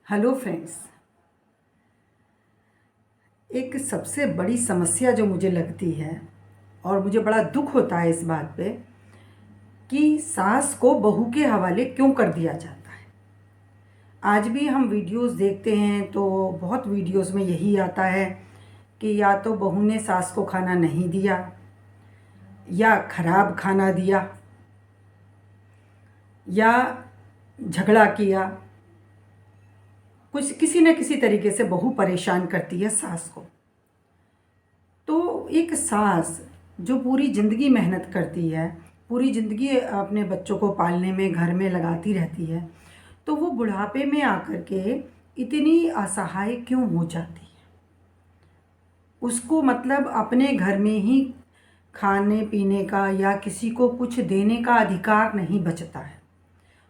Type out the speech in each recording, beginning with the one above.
Hello friends. एक सबसे बड़ी समस्या जो मुझे लगती है और मुझे बड़ा दुख होता है इस बात पे कि सास को बहू के हवाले क्यों कर दिया जाता है। आज भी हम वीडियोस देखते हैं तो बहुत वीडियोस में यही आता है कि या तो बहू ने सास को खाना नहीं दिया या ख़राब खाना दिया या झगड़ा किया। कुछ किसी न किसी तरीके से बहू परेशान करती है सास को। तो एक सास जो पूरी ज़िंदगी मेहनत करती है, पूरी ज़िंदगी अपने बच्चों को पालने में घर में लगाती रहती है, तो वो बुढ़ापे में आकर के इतनी असहाय क्यों हो जाती है। उसको मतलब अपने घर में ही खाने पीने का या किसी को कुछ देने का अधिकार नहीं बचता है।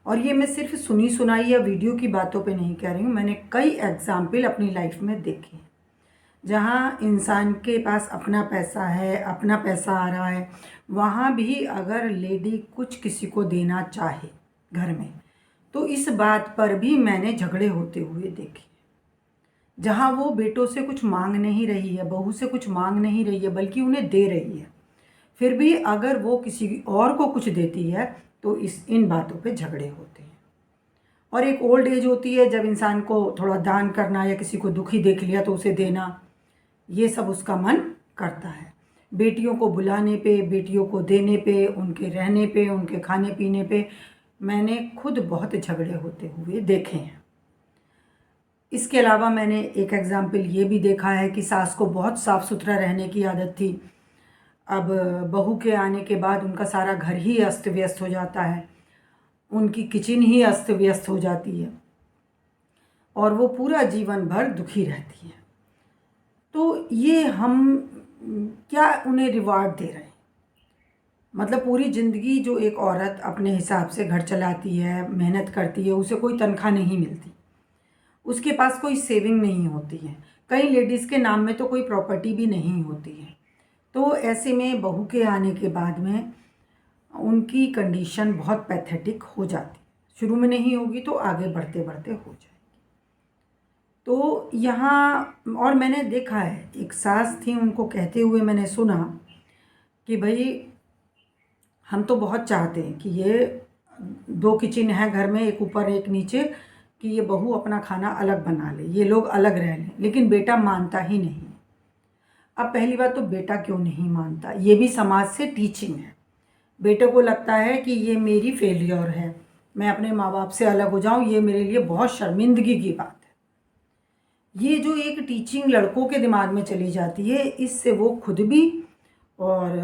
और ये मैं सिर्फ सुनी सुनाई या वीडियो की बातों पे नहीं कह रही हूँ, मैंने कई एग्जाम्पल अपनी लाइफ में देखे हैं जहाँ इंसान के पास अपना पैसा है, अपना पैसा आ रहा है, वहाँ भी अगर लेडी कुछ किसी को देना चाहे घर में तो इस बात पर भी मैंने झगड़े होते हुए देखे। जहाँ वो बेटों से कुछ मांग नहीं रही है, बहू से कुछ मांग नहीं रही है, बल्कि उन्हें दे रही है, फिर भी अगर वो किसी और को कुछ देती है तो इन बातों पे झगड़े होते हैं। और एक ओल्ड एज होती है जब इंसान को थोड़ा दान करना या किसी को दुखी देख लिया तो उसे देना, ये सब उसका मन करता है। बेटियों को बुलाने पे, बेटियों को देने पे, उनके रहने पे, उनके खाने पीने पे मैंने खुद बहुत झगड़े होते हुए देखे हैं। इसके अलावा मैंने एक एग्ज़ाम्पल ये भी देखा है कि सास को बहुत साफ़ सुथरा रहने की आदत थी। अब बहू के आने के बाद उनका सारा घर ही अस्त व्यस्त हो जाता है, उनकी किचन ही अस्त व्यस्त हो जाती है और वो पूरा जीवन भर दुखी रहती है। तो ये हम क्या उन्हें रिवार्ड दे रहे हैं? मतलब पूरी ज़िंदगी जो एक औरत अपने हिसाब से घर चलाती है, मेहनत करती है, उसे कोई तनख्वाह नहीं मिलती, उसके पास कोई सेविंग नहीं होती है, कई लेडीज़ के नाम में तो कोई प्रॉपर्टी भी नहीं होती है। तो ऐसे में बहू के आने के बाद में उनकी कंडीशन बहुत पैथेटिक हो जाती है। शुरू में नहीं होगी तो आगे बढ़ते बढ़ते हो जाएगी। तो यहाँ और मैंने देखा है, एक सास थी, उनको कहते हुए मैंने सुना कि भाई हम तो बहुत चाहते हैं कि ये दो किचन है घर में, एक ऊपर एक नीचे, कि ये बहू अपना खाना अलग बना ले, ये लोग अलग रह लें, लेकिन बेटा मानता ही नहीं। अब पहली बात तो बेटा क्यों नहीं मानता, ये भी समाज से टीचिंग है। बेटे को लगता है कि ये मेरी फेलियर है, मैं अपने माँ बाप से अलग हो जाऊँ, ये मेरे लिए बहुत शर्मिंदगी की बात है। ये जो एक टीचिंग लड़कों के दिमाग में चली जाती है, इससे वो खुद भी और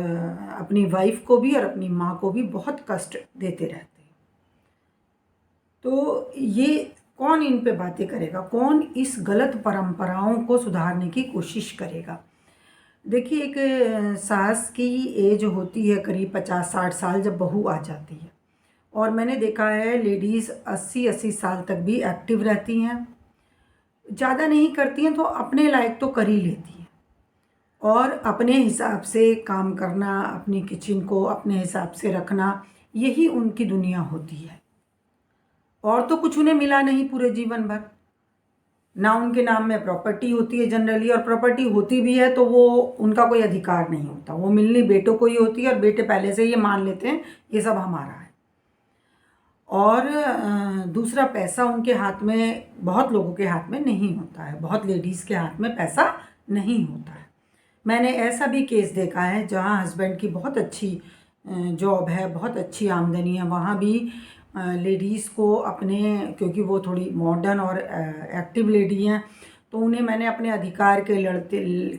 अपनी वाइफ को भी और अपनी माँ को भी बहुत कष्ट देते रहते हैं। तो ये कौन इन पे बातें करेगा, कौन इस गलत परंपराओं को सुधारने की कोशिश करेगा। देखिए, एक सास की एज होती है करीब 50-60 साल जब बहू आ जाती है, और मैंने देखा है लेडीज़ 80-80 साल तक भी एक्टिव रहती हैं, ज़्यादा नहीं करती हैं तो अपने लायक तो कर ही लेती हैं, और अपने हिसाब से काम करना, अपनी किचन को अपने हिसाब से रखना, यही उनकी दुनिया होती है। और तो कुछ उन्हें मिला नहीं पूरे जीवन भर, ना उनके नाम में प्रॉपर्टी होती है जनरली, और प्रॉपर्टी होती भी है तो वो उनका कोई अधिकार नहीं होता, वो मिलनी बेटों को ही होती है, और बेटे पहले से ये मान लेते हैं ये सब हमारा है। और दूसरा, पैसा उनके हाथ में, बहुत लोगों के हाथ में नहीं होता है, बहुत लेडीज़ के हाथ में पैसा नहीं होता है। मैंने ऐसा भी केस देखा है जहाँ हस्बैंड की बहुत अच्छी जॉब है, बहुत अच्छी आमदनी है, वहाँ भी लेडीज़ को अपने, क्योंकि वो थोड़ी मॉडर्न और एक्टिव लेडी हैं, तो उन्हें मैंने अपने अधिकार के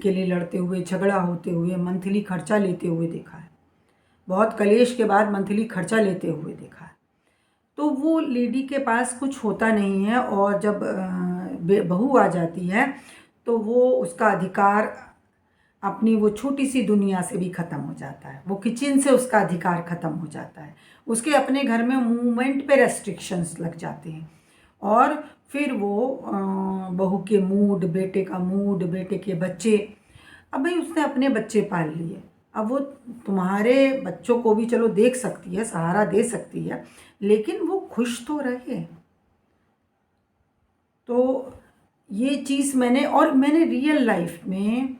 लिए लड़ते हुए, झगड़ा होते हुए, मंथली खर्चा लेते हुए देखा है, बहुत कलेश के बाद मंथली खर्चा लेते हुए देखा है। तो वो लेडी के पास कुछ होता नहीं है, और जब बहू आ जाती है तो वो उसका अधिकार अपनी वो छोटी सी दुनिया से भी ख़त्म हो जाता है, वो किचन से उसका अधिकार ख़त्म हो जाता है, उसके अपने घर में मूवमेंट पे रेस्ट्रिक्शंस लग जाते हैं, और फिर वो बहू के मूड, बेटे का मूड, बेटे के बच्चे, अब भाई उसने अपने बच्चे पाल लिए, अब वो तुम्हारे बच्चों को भी चलो देख सकती है, सहारा दे सकती है, लेकिन वो खुश तो रहे। तो ये चीज़ मैंने रियल लाइफ में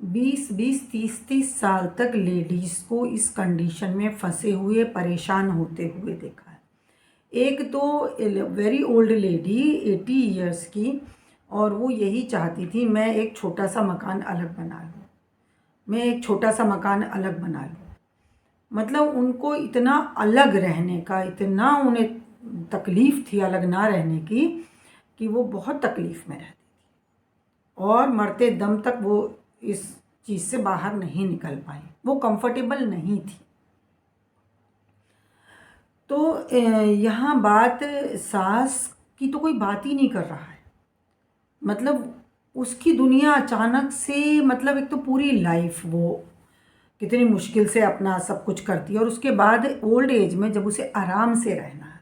20-20, 30-30 साल तक लेडीज़ को इस कंडीशन में फंसे हुए, परेशान होते हुए देखा है। एक तो वेरी ओल्ड लेडी 80 इयर्स की, और वो यही चाहती थी मैं एक छोटा सा मकान अलग बना लूँ, मैं एक छोटा सा मकान अलग बना लूँ। मतलब उनको इतना अलग रहने का, इतना उन्हें तकलीफ़ थी अलग ना रहने की, कि वो बहुत तकलीफ़ में रहती थी और मरते दम तक वो इस चीज़ से बाहर नहीं निकल पाई, वो कंफर्टेबल नहीं थी। तो यहाँ बात सास की तो कोई बात ही नहीं कर रहा है। मतलब उसकी दुनिया अचानक से, मतलब एक तो पूरी लाइफ वो कितनी मुश्किल से अपना सब कुछ करती है, और उसके बाद ओल्ड एज में जब उसे आराम से रहना है,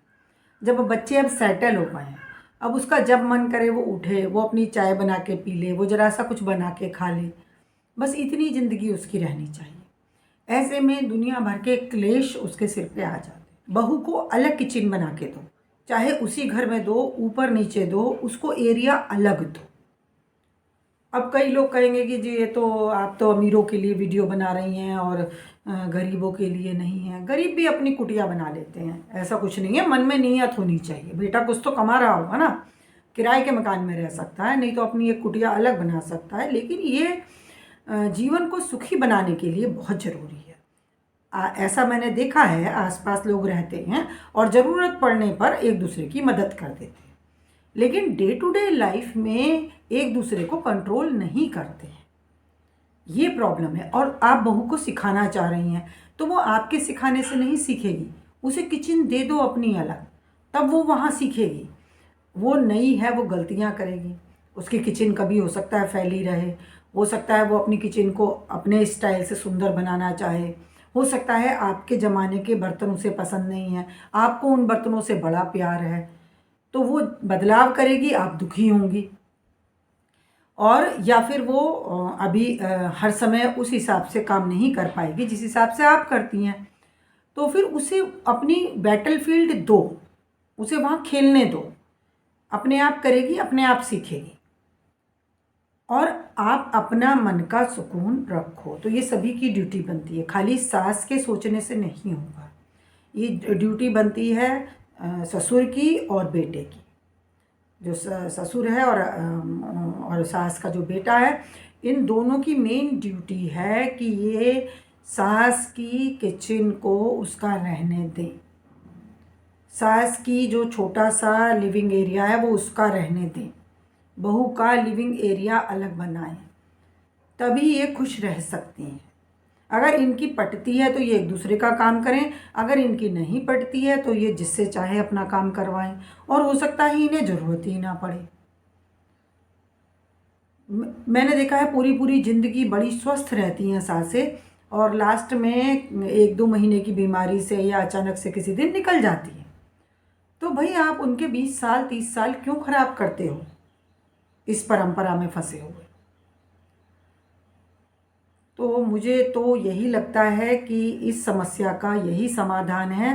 जब बच्चे अब सेटल हो गए हैं, अब उसका जब मन करे वो उठे, वो अपनी चाय बना के पी ले, वो ज़रा सा कुछ बना के खा ले, बस इतनी ज़िंदगी उसकी रहनी चाहिए। ऐसे में दुनिया भर के क्लेश उसके सिर पे आ जाते। बहू को अलग किचन बना के दो, चाहे उसी घर में दो, ऊपर नीचे दो, उसको एरिया अलग दो। अब कई लोग कहेंगे कि जी ये तो आप तो अमीरों के लिए वीडियो बना रही हैं और गरीबों के लिए नहीं है। गरीब भी अपनी कुटिया बना लेते हैं, ऐसा कुछ नहीं है। मन में नीयत होनी चाहिए, बेटा कुछ तो कमा रहा होगा ना, किराए के मकान में रह सकता है, नहीं तो अपनी एक कुटिया अलग बना सकता है। लेकिन ये जीवन को सुखी बनाने के लिए बहुत ज़रूरी है। ऐसा मैंने देखा है, आसपास लोग रहते हैं और ज़रूरत पड़ने पर एक दूसरे की मदद कर देते हैं, लेकिन डे टू डे लाइफ में एक दूसरे को कंट्रोल नहीं करते हैं। ये प्रॉब्लम है। और आप बहू को सिखाना चाह रही हैं तो वो आपके सिखाने से नहीं सीखेगी, उसे किचन दे दो अपनी अलग, तब वो वहाँ सीखेगी। वो नई है, वो गलतियाँ करेगी, उसकी किचन कभी हो सकता है फैली रहे, हो सकता है वो अपनी किचन को अपने स्टाइल से सुंदर बनाना चाहे, हो सकता है आपके ज़माने के बर्तन उसे पसंद नहीं है, आपको उन बर्तनों से बड़ा प्यार है, तो वो बदलाव करेगी, आप दुखी होंगी। और या फिर वो अभी हर समय उस हिसाब से काम नहीं कर पाएगी जिस हिसाब से आप करती हैं। तो फिर उसे अपनी बैटलफील्ड दो, उसे वहाँ खेलने दो, अपने आप करेगी, अपने आप सीखेगी, और आप अपना मन का सुकून रखो। तो ये सभी की ड्यूटी बनती है, खाली सास के सोचने से नहीं होगा। ये ड्यूटी बनती है ससुर की और बेटे की। जो ससुर है और सास का जो बेटा है, इन दोनों की मेन ड्यूटी है कि ये सास की किचन को उसका रहने दें, सास की जो छोटा सा लिविंग एरिया है वो उसका रहने दें, बहू का लिविंग एरिया अलग बनाएं, तभी ये खुश रह सकती हैं। अगर इनकी पटती है तो ये एक दूसरे का काम करें, अगर इनकी नहीं पटती है तो ये जिससे चाहे अपना काम करवाएं, और हो सकता है इन्हें ज़रूरत ही ना पड़े। मैंने देखा है पूरी पूरी ज़िंदगी बड़ी स्वस्थ रहती हैं सासें, और लास्ट में 1-2 महीने की बीमारी से या अचानक से किसी दिन निकल जाती हैं। तो भाई आप उनके 20 साल 30 साल क्यों ख़राब करते हो इस परंपरा में फंसे हुए। तो मुझे तो यही लगता है कि इस समस्या का यही समाधान है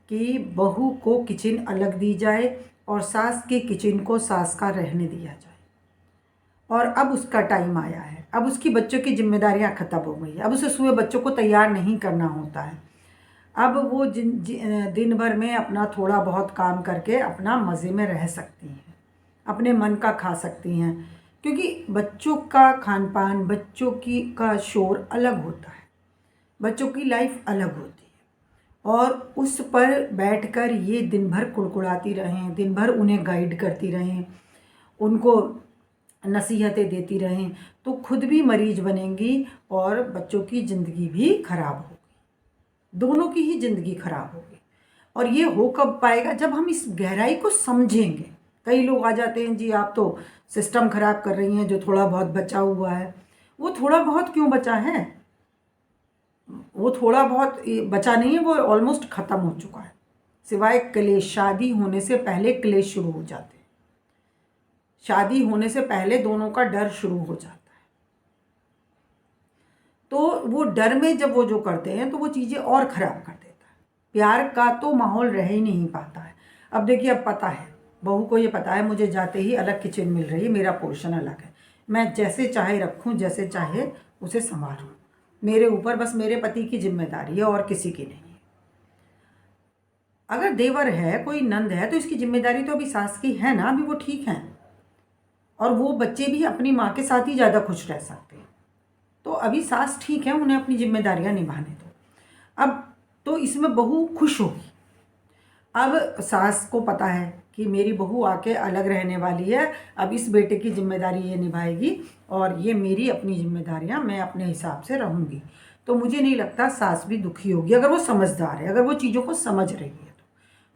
कि बहू को किचन अलग दी जाए और सास की किचन को सास का रहने दिया जाए। और अब उसका टाइम आया है, अब उसकी बच्चों की जिम्मेदारियां ख़त्म हो गई है, अब उसे सुबह बच्चों को तैयार नहीं करना होता है। अब वो दिन भर में अपना थोड़ा बहुत काम करके अपना मज़े में रह सकती हैं, अपने मन का खा सकती हैं, क्योंकि बच्चों का खान पान, बच्चों की का शोर अलग होता है, बच्चों की लाइफ अलग होती है। और उस पर बैठकर ये दिन भर कुड़कुड़ाती रहें, दिन भर उन्हें गाइड करती रहें, उनको नसीहतें देती रहें, तो खुद भी मरीज बनेंगी और बच्चों की ज़िंदगी भी खराब होगी, दोनों की ही ज़िंदगी खराब होगी। और ये हो कब पाएगा, जब हम इस गहराई को समझेंगे। कई लोग आ जाते हैं, जी आप तो सिस्टम ख़राब कर रही हैं, जो थोड़ा बहुत बचा हुआ है। वो थोड़ा बहुत क्यों बचा है, वो थोड़ा बहुत बचा नहीं है, वो ऑलमोस्ट ख़त्म हो चुका है। सिवाय क्लेश, शादी होने से पहले क्लेश शुरू हो जाते हैं, शादी होने से पहले दोनों का डर शुरू हो जाता है। तो वो डर में जब वो जो करते हैं तो वो चीज़ें और ख़राब कर देता है, प्यार का तो माहौल रह ही नहीं पाता है। अब देखिए, अब पता है बहू को ये पता है मुझे जाते ही अलग किचन मिल रही है, मेरा पोर्शन अलग है, मैं जैसे चाहे रखूं, जैसे चाहे उसे संभालूं, मेरे ऊपर बस मेरे पति की जिम्मेदारी है और किसी की नहीं है। अगर देवर है, कोई नंद है, तो इसकी जिम्मेदारी तो अभी सास की है ना, अभी वो ठीक है और वो बच्चे भी अपनी माँ के साथ ही ज़्यादा खुश रह सकते हैं। तो अभी सास ठीक है, उन्हें अपनी जिम्मेदारियां निभाने दो। अब तो इसमें बहू खुश होगी। अब सास को पता है कि मेरी बहू आके अलग रहने वाली है, अब इस बेटे की जिम्मेदारी ये निभाएगी और ये मेरी अपनी जिम्मेदारियां, मैं अपने हिसाब से रहूँगी। तो मुझे नहीं लगता सास भी दुखी होगी, अगर वो समझदार है, अगर वो चीज़ों को समझ रही है।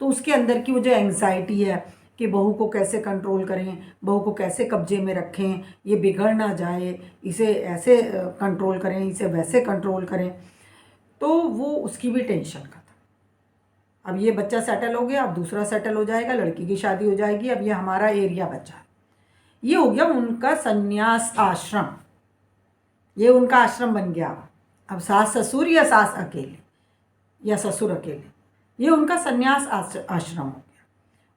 तो उसके अंदर की वो जो एंग्जाइटी है कि बहू को कैसे कंट्रोल करें, बहू को कैसे कब्जे में रखें, ये बिगड़ ना जाए, इसे ऐसे कंट्रोल करें, इसे वैसे कंट्रोल करें, तो वो उसकी भी टेंशन खत्म। अब ये बच्चा सेटल हो गया, अब दूसरा सेटल हो जाएगा, लड़की की शादी हो जाएगी, अब ये हमारा एरिया बचा। ये हो गया उनका संन्यास आश्रम, ये उनका आश्रम बन गया। अब सास ससुर या सास अकेले या ससुर अकेले, ये उनका संन्यास आश्रम हो गया।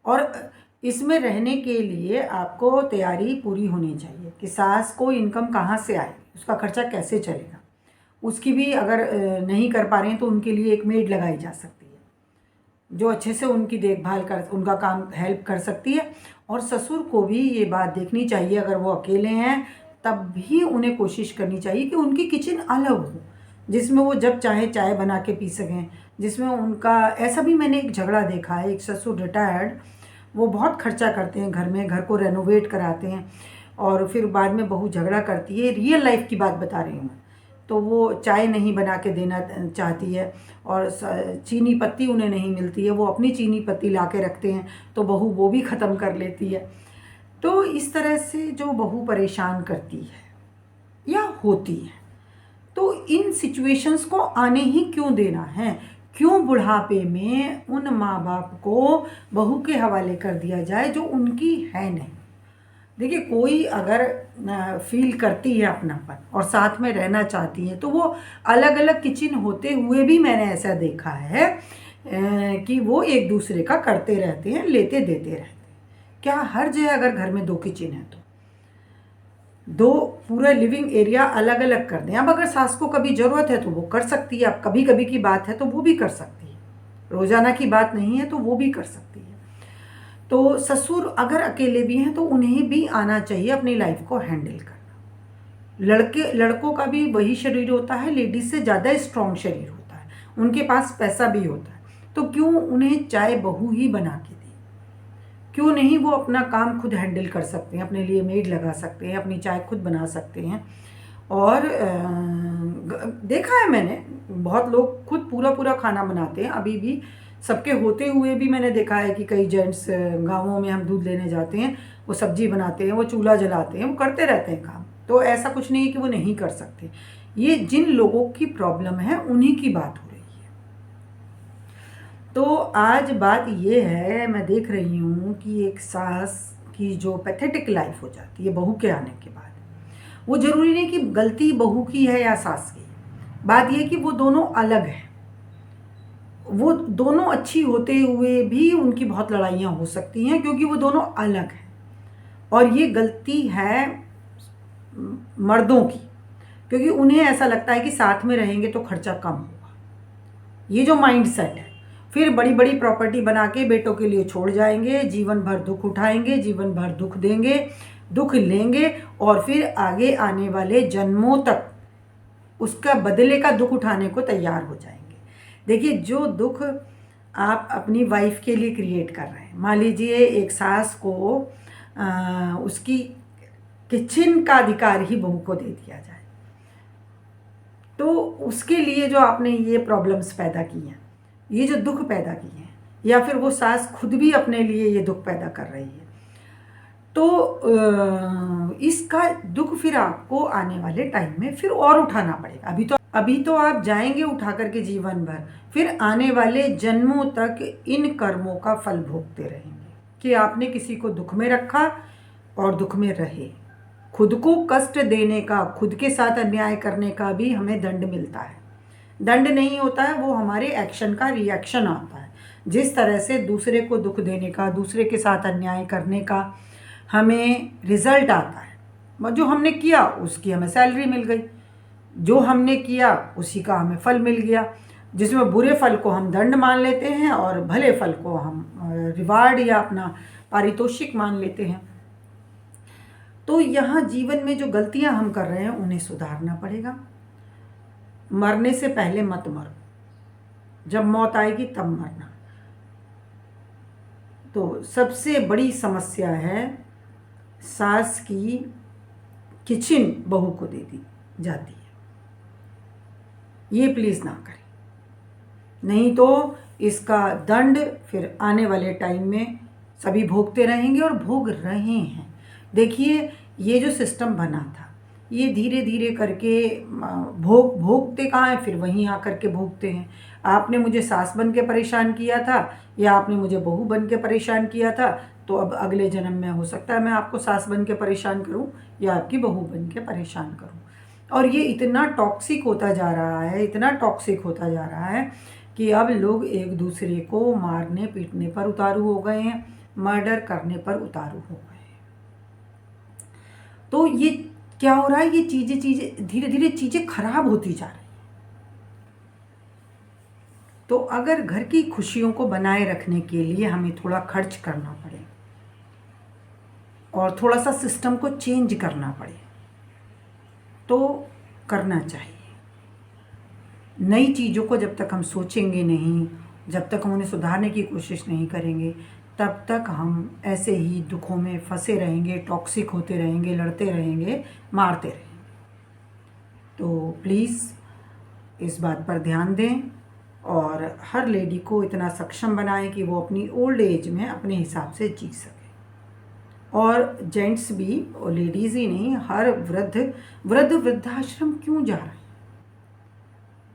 और इसमें रहने के लिए आपको तैयारी पूरी होनी चाहिए कि सास को इनकम कहाँ से आएगी, उसका खर्चा कैसे चलेगा। उसकी भी अगर नहीं कर पा रहे हैं तो उनके लिए एक मेड लगाई जा सकती है जो अच्छे से उनकी देखभाल कर, उनका काम हेल्प कर सकती है। और ससुर को भी ये बात देखनी चाहिए, अगर वो अकेले हैं तब भी उन्हें कोशिश करनी चाहिए कि उनकी किचन अलग हो, जिसमें वो जब चाहे चाय बना के पी सकें, जिसमें उनका ऐसा भी मैंने एक झगड़ा देखा है। एक ससुर रिटायर्ड, वो बहुत खर्चा करते हैं घर में, घर को रेनोवेट कराते हैं और फिर बाद में बहू झगड़ा करती है, रियल लाइफ की बात बता रही हूँ। तो वो चाय नहीं बना के देना चाहती है और चीनी पत्ती उन्हें नहीं मिलती है, वो अपनी चीनी पत्ती ला के रखते हैं, तो बहू वो भी ख़त्म कर लेती है। तो इस तरह से जो बहू परेशान करती है या होती है, तो इन सिचुएशंस को आने ही क्यों देना है? क्यों बुढ़ापे में उन माँ बाप को बहू के हवाले कर दिया जाए जो उनकी है नहीं? देखिए, कोई अगर फील करती है अपनापन और साथ में रहना चाहती है, तो वो अलग अलग किचन होते हुए भी मैंने ऐसा देखा है कि वो एक दूसरे का करते रहते हैं, लेते देते रहते हैं। क्या हर्ज है अगर घर में 2 किचन है तो 2 पूरा लिविंग एरिया अलग अलग कर दें। अब अगर सास को कभी ज़रूरत है तो वो कर सकती है, अब कभी कभी की बात है तो वो भी कर सकती है, रोज़ाना की बात नहीं है तो वो भी कर सकती है। तो ससुर अगर अकेले भी हैं तो उन्हें भी आना चाहिए अपनी लाइफ को हैंडल करना। लड़कों का भी वही शरीर होता है, लेडीज से ज़्यादा स्ट्रॉन्ग शरीर होता है, उनके पास पैसा भी होता है, तो क्यों उन्हें चाय बहू ही बना के दे? क्यों नहीं वो अपना काम खुद हैंडल कर सकते हैं, अपने लिए मेड लगा सकते हैं, अपनी चाय खुद बना सकते हैं। और देखा है मैंने, बहुत लोग खुद पूरा पूरा खाना बनाते हैं अभी भी, सबके होते हुए भी मैंने देखा है कि कई जेंट्स गाँवों में हम दूध लेने जाते हैं, वो सब्जी बनाते हैं, वो चूल्हा जलाते हैं, वो करते रहते हैं काम। तो ऐसा कुछ नहीं है कि वो नहीं कर सकते। ये जिन लोगों की प्रॉब्लम है उन्हीं की बात हो रही है। तो आज बात ये है, मैं देख रही हूँ कि एक सास की जो पैथेटिक लाइफ हो जाती है बहू के आने के बाद, वो ज़रूरी नहीं कि गलती बहू की है या सास की, बात ये कि वो दोनों अलग हैं। वो दोनों अच्छी होते हुए भी उनकी बहुत लड़ाइयाँ हो सकती हैं क्योंकि वो दोनों अलग हैं। और ये गलती है मर्दों की, क्योंकि उन्हें ऐसा लगता है कि साथ में रहेंगे तो खर्चा कम होगा। ये जो माइंड सेट है, फिर बड़ी बड़ी प्रॉपर्टी बना के बेटों के लिए छोड़ जाएंगे, जीवन भर दुख उठाएंगे, जीवन भर दुख देंगे, दुख लेंगे और फिर आगे आने वाले जन्मों तक उसका बदले का दुख उठाने को तैयार हो जाएंगे। देखिए, जो दुख आप अपनी वाइफ के लिए क्रिएट कर रहे हैं, मान लीजिए एक सास को उसकी किचन का अधिकार ही बहू को दे दिया जाए, तो उसके लिए जो आपने ये प्रॉब्लम्स पैदा की हैं, ये जो दुख पैदा किए हैं, या फिर वो सास खुद भी अपने लिए ये दुख पैदा कर रही है, तो इसका दुख फिर आपको आने वाले टाइम में फिर और उठाना पड़ेगा। अभी तो आप जाएंगे उठा करके जीवन भर, फिर आने वाले जन्मों तक इन कर्मों का फल भोगते रहेंगे कि आपने किसी को दुख में रखा और दुख में रहे। खुद को कष्ट देने का, खुद के साथ अन्याय करने का भी हमें दंड मिलता है। दंड नहीं होता है, वो हमारे एक्शन का रिएक्शन आता है। जिस तरह से दूसरे को दुख देने का, दूसरे के साथ अन्याय करने का हमें रिज़ल्ट आता है, जो हमने किया उसकी हमें सैलरी मिल गई, जो हमने किया उसी का हमें फल मिल गया, जिसमें बुरे फल को हम दंड मान लेते हैं और भले फल को हम रिवार्ड या अपना पारितोषिक मान लेते हैं। तो यहाँ जीवन में जो गलतियां हम कर रहे हैं उन्हें सुधारना पड़ेगा। मरने से पहले मत मरो, जब मौत आएगी तब मरना। तो सबसे बड़ी समस्या है सास की किचन बहू को दे दी जाती है, ये प्लीज़ ना करें, नहीं तो इसका दंड फिर आने वाले टाइम में सभी भोगते रहेंगे और भोग रहे हैं। देखिए ये जो सिस्टम बना था ये धीरे धीरे करके भोगते कहाँ हैं, फिर वहीं आकर के भोगते हैं। आपने मुझे सास बन के परेशान किया था या आपने मुझे बहू बन के परेशान किया था, तो अब अगले जन्म में हो सकता है मैं आपको सास बन के परेशान करूं या आपकी बहू बन के परेशान करूं। और ये इतना टॉक्सिक होता जा रहा है, इतना टॉक्सिक होता जा रहा है कि अब लोग एक दूसरे को मारने पीटने पर उतारू हो गए हैं, मर्डर करने पर उतारू हो गए हैं। तो ये क्या हो रहा है, ये चीज़ें धीरे धीरे चीज़ें खराब होती जा रही हैं। तो अगर घर की खुशियों को बनाए रखने के लिए हमें थोड़ा खर्च करना पड़े और थोड़ा सा सिस्टम को चेंज करना पड़े तो करना चाहिए। नई चीज़ों को जब तक हम सोचेंगे नहीं, जब तक हम उन्हें सुधारने की कोशिश नहीं करेंगे, तब तक हम ऐसे ही दुखों में फंसे रहेंगे, टॉक्सिक होते रहेंगे, लड़ते रहेंगे, मारते रहेंगे। तो प्लीज़ इस बात पर ध्यान दें और हर लेडी को इतना सक्षम बनाएं कि वो अपनी ओल्ड एज में अपने हिसाब से जी सके। और जेंट्स भी, और लेडीज़ ही नहीं, हर वृद्धाश्रम क्यों जा रहे हैं?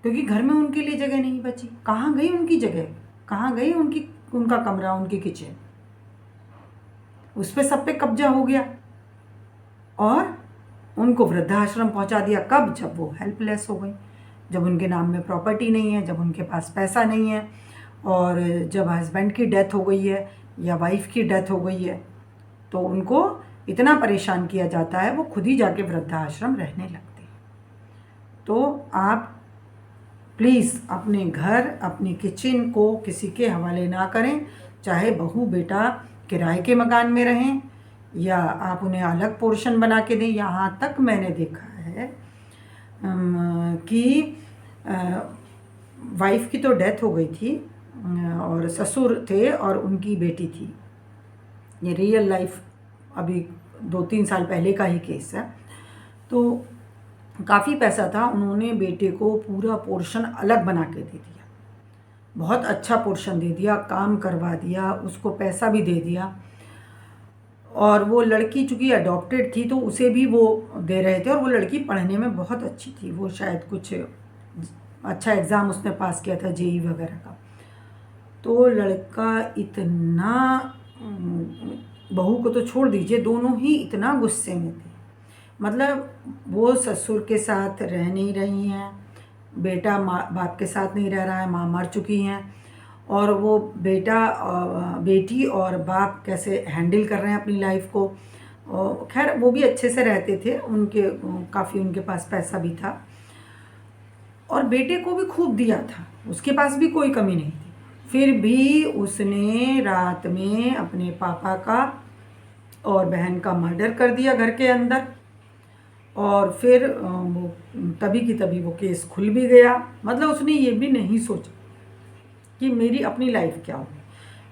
क्योंकि घर में उनके लिए जगह नहीं बची। कहाँ गई उनकी जगह, कहाँ गई उनका कमरा, उनकी किचन? उस पर सब पे कब्जा हो गया और उनको वृद्धाश्रम पहुंचा दिया। कब? जब वो हेल्पलेस हो गई, जब उनके नाम में प्रॉपर्टी नहीं है, जब उनके पास पैसा नहीं है, और जब हस्बैंड की डेथ हो गई है या वाइफ की डेथ हो गई है, तो उनको इतना परेशान किया जाता है वो खुद ही जाके वृद्धाश्रम रहने लगते हैं। तो आप प्लीज़ अपने घर, अपनी किचन को किसी के हवाले ना करें, चाहे बहू बेटा किराए के मकान में रहें या आप उन्हें अलग पोर्शन बना के दें। यहाँ तक मैंने देखा है कि वाइफ की तो डेथ हो गई थी और ससुर थे और उनकी बेटी थी। ये रियल लाइफ अभी 2-3 साल पहले का ही केस है। तो काफ़ी पैसा था, उन्होंने बेटे को पूरा पोर्शन अलग बना के दे दिया, बहुत अच्छा पोर्शन दे दिया, काम करवा दिया, उसको पैसा भी दे दिया। और वो लड़की चूँकि अडॉप्टेड थी तो उसे भी वो दे रहे थे, और वो लड़की पढ़ने में बहुत अच्छी थी, वो शायद कुछ अच्छा एग्ज़ाम उसने पास किया था, जेई वगैरह का। तो लड़का इतना, बहू को तो छोड़ दीजिए, दोनों ही इतना गुस्से में थे। मतलब वो ससुर के साथ रह नहीं रही हैं, बेटा माँ बाप के साथ नहीं रह रहा है, माँ मर चुकी हैं, और वो बेटी और बाप कैसे हैंडल कर रहे हैं अपनी लाइफ को। खैर वो भी अच्छे से रहते थे, काफ़ी उनके पास पैसा भी था और बेटे को भी खूब दिया था, उसके पास भी कोई कमी नहीं थी। फिर भी उसने रात में अपने पापा का और बहन का मर्डर कर दिया घर के अंदर, और फिर वो तभी की तभी वो केस खुल भी गया। मतलब उसने ये भी नहीं सोचा कि मेरी अपनी लाइफ क्या होगी।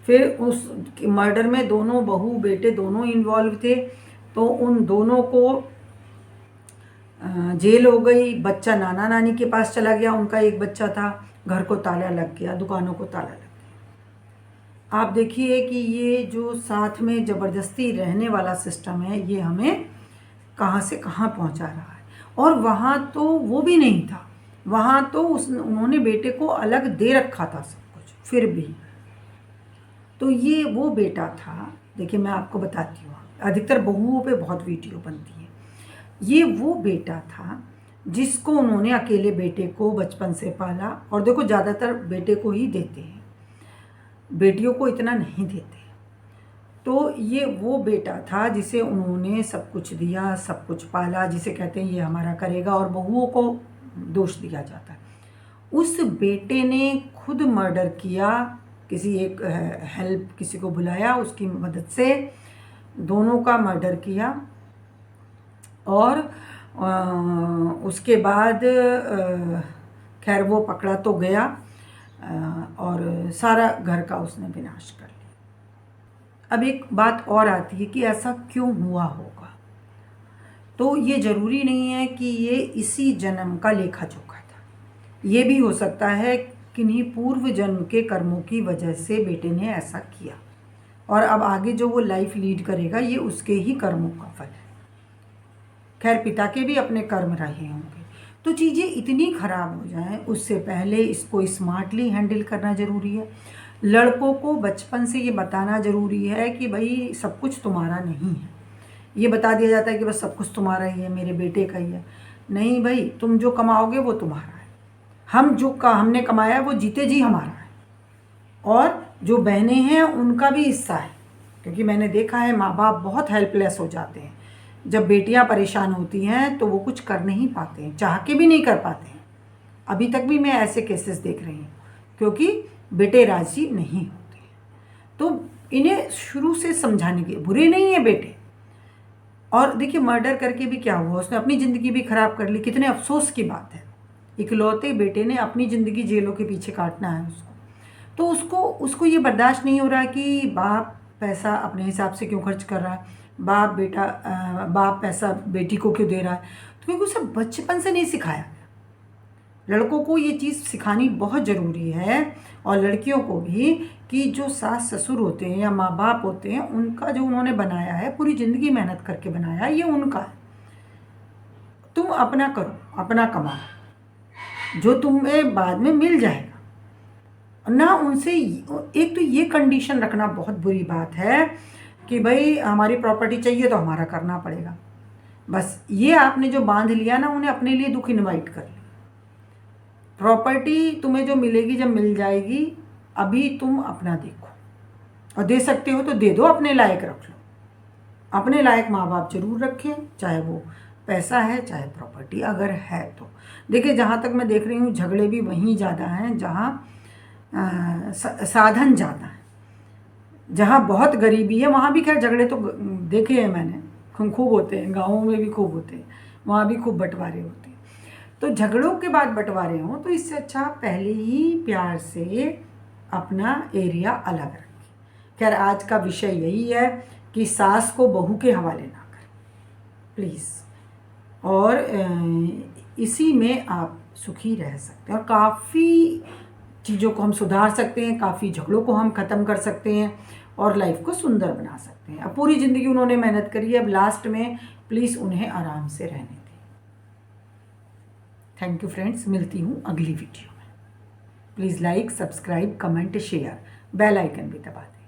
फिर उस मर्डर में दोनों बहू बेटे दोनों इन्वॉल्व थे, तो उन दोनों को जेल हो गई। बच्चा नाना नानी के पास चला गया, उनका एक बच्चा था, घर को ताला लग गया, दुकानों को ताला लग गया। आप देखिए कि ये जो साथ में ज़बरदस्ती रहने वाला सिस्टम है, ये हमें कहाँ से कहाँ पहुँचा रहा है। और वहाँ तो वो भी नहीं था, वहाँ तो उन्होंने बेटे को अलग दे रखा था सब कुछ, फिर भी। तो ये वो बेटा था, देखिए मैं आपको बताती हूँ, अधिकतर बहुओं पे बहुत वीडियो बनती है। ये वो बेटा था जिसको उन्होंने अकेले बेटे को बचपन से पाला, और देखो ज़्यादातर बेटे को ही देते हैं। बेटियों को इतना नहीं देते। तो ये वो बेटा था जिसे उन्होंने सब कुछ दिया, सब कुछ पाला, जिसे कहते हैं ये हमारा करेगा, और बहुओं को दोष दिया जाता है। उस बेटे ने खुद मर्डर किया, किसी एक हेल्प किसी को बुलाया, उसकी मदद से दोनों का मर्डर किया, और उसके बाद खैर वो पकड़ा तो गया, और सारा घर का उसने विनाश कर लिया। अब एक बात और आती है कि ऐसा क्यों हुआ होगा। तो ये ज़रूरी नहीं है कि ये इसी जन्म का लेखा जोखा था, ये भी हो सकता है किन्हीं पूर्व जन्म के कर्मों की वजह से बेटे ने ऐसा किया, और अब आगे जो वो लाइफ लीड करेगा ये उसके ही कर्मों का फल है। खैर पिता के भी अपने कर्म रहे होंगे। तो चीज़ें इतनी ख़राब हो जाएं उससे पहले इसको स्मार्टली हैंडल करना ज़रूरी है। लड़कों को बचपन से ये बताना ज़रूरी है कि भाई सब कुछ तुम्हारा नहीं है। ये बता दिया जाता है कि बस सब कुछ तुम्हारा ही है, मेरे बेटे का ही है। नहीं भाई, तुम जो कमाओगे वो तुम्हारा है, हमने कमाया वो जीते जी हमारा है, और जो बहनें हैं उनका भी हिस्सा है। क्योंकि मैंने देखा है माँ बाप बहुत हेल्पलेस हो जाते हैं जब बेटियां परेशान होती हैं, तो वो कुछ कर नहीं पाते हैं, चाह के भी नहीं कर पाते हैं। अभी तक भी मैं ऐसे केसेस देख रही हूँ, क्योंकि बेटे राजी नहीं होते। तो इन्हें शुरू से समझाने के, बुरे नहीं है बेटे। और देखिए मर्डर करके भी क्या हुआ, उसने अपनी ज़िंदगी भी ख़राब कर ली, कितने अफसोस की बात है। इकलौते बेटे ने अपनी ज़िंदगी जेलों के पीछे काटना है उसको। तो उसको ये बर्दाश्त नहीं हो रहा कि बाप पैसा अपने हिसाब से क्यों खर्च कर रहा है, बाप पैसा बेटी को क्यों दे रहा है। तो क्योंकि उसे बचपन से नहीं सिखाया। लड़कों को ये चीज़ सिखानी बहुत ज़रूरी है, और लड़कियों को भी, कि जो सास ससुर होते हैं या माँ बाप होते हैं, उनका जो उन्होंने बनाया है, पूरी ज़िंदगी मेहनत करके बनाया है, ये उनका है। तुम अपना करो, अपना कमाओ, जो तुम्हें बाद में मिल जाएगा ना। उनसे एक तो ये कंडीशन रखना बहुत बुरी बात है कि भाई हमारी प्रॉपर्टी चाहिए तो हमारा करना पड़ेगा। बस ये आपने जो बांध लिया ना, उन्हें अपने लिए दुख इनवाइट कर लिया। प्रॉपर्टी तुम्हें जो मिलेगी जब मिल जाएगी, अभी तुम अपना देखो, और दे सकते हो तो दे दो, अपने लायक रख लो। अपने लायक माँ बाप जरूर रखें, चाहे वो पैसा है चाहे प्रॉपर्टी अगर है तो। देखिए जहाँ तक मैं देख रही हूँ झगड़े भी वहीं ज़्यादा हैं जहाँ साधन ज़्यादा है। जहाँ बहुत गरीबी है वहाँ भी खैर झगड़े तो देखे हैं मैंने, खूब होते हैं, गाँवों में भी खूब होते हैं, वहाँ भी खूब बंटवारे होते हैं। तो झगड़ों के बाद बंटवारे हों तो इससे अच्छा पहले ही प्यार से अपना एरिया अलग रखें। खैर आज का विषय यही है कि सास को बहू के हवाले ना करें प्लीज़, और इसी में आप सुखी रह सकते हैं, और काफ़ी चीज़ों को हम सुधार सकते हैं, काफ़ी झगड़ों को हम ख़त्म कर सकते हैं, और लाइफ को सुंदर बना सकते हैं। अब पूरी ज़िंदगी उन्होंने मेहनत करी है, अब लास्ट में प्लीज़ उन्हें आराम से रहने दें। थैंक यू फ्रेंड्स, मिलती हूँ अगली वीडियो में। Please like, subscribe, comment, share, bell icon भी दबा दें।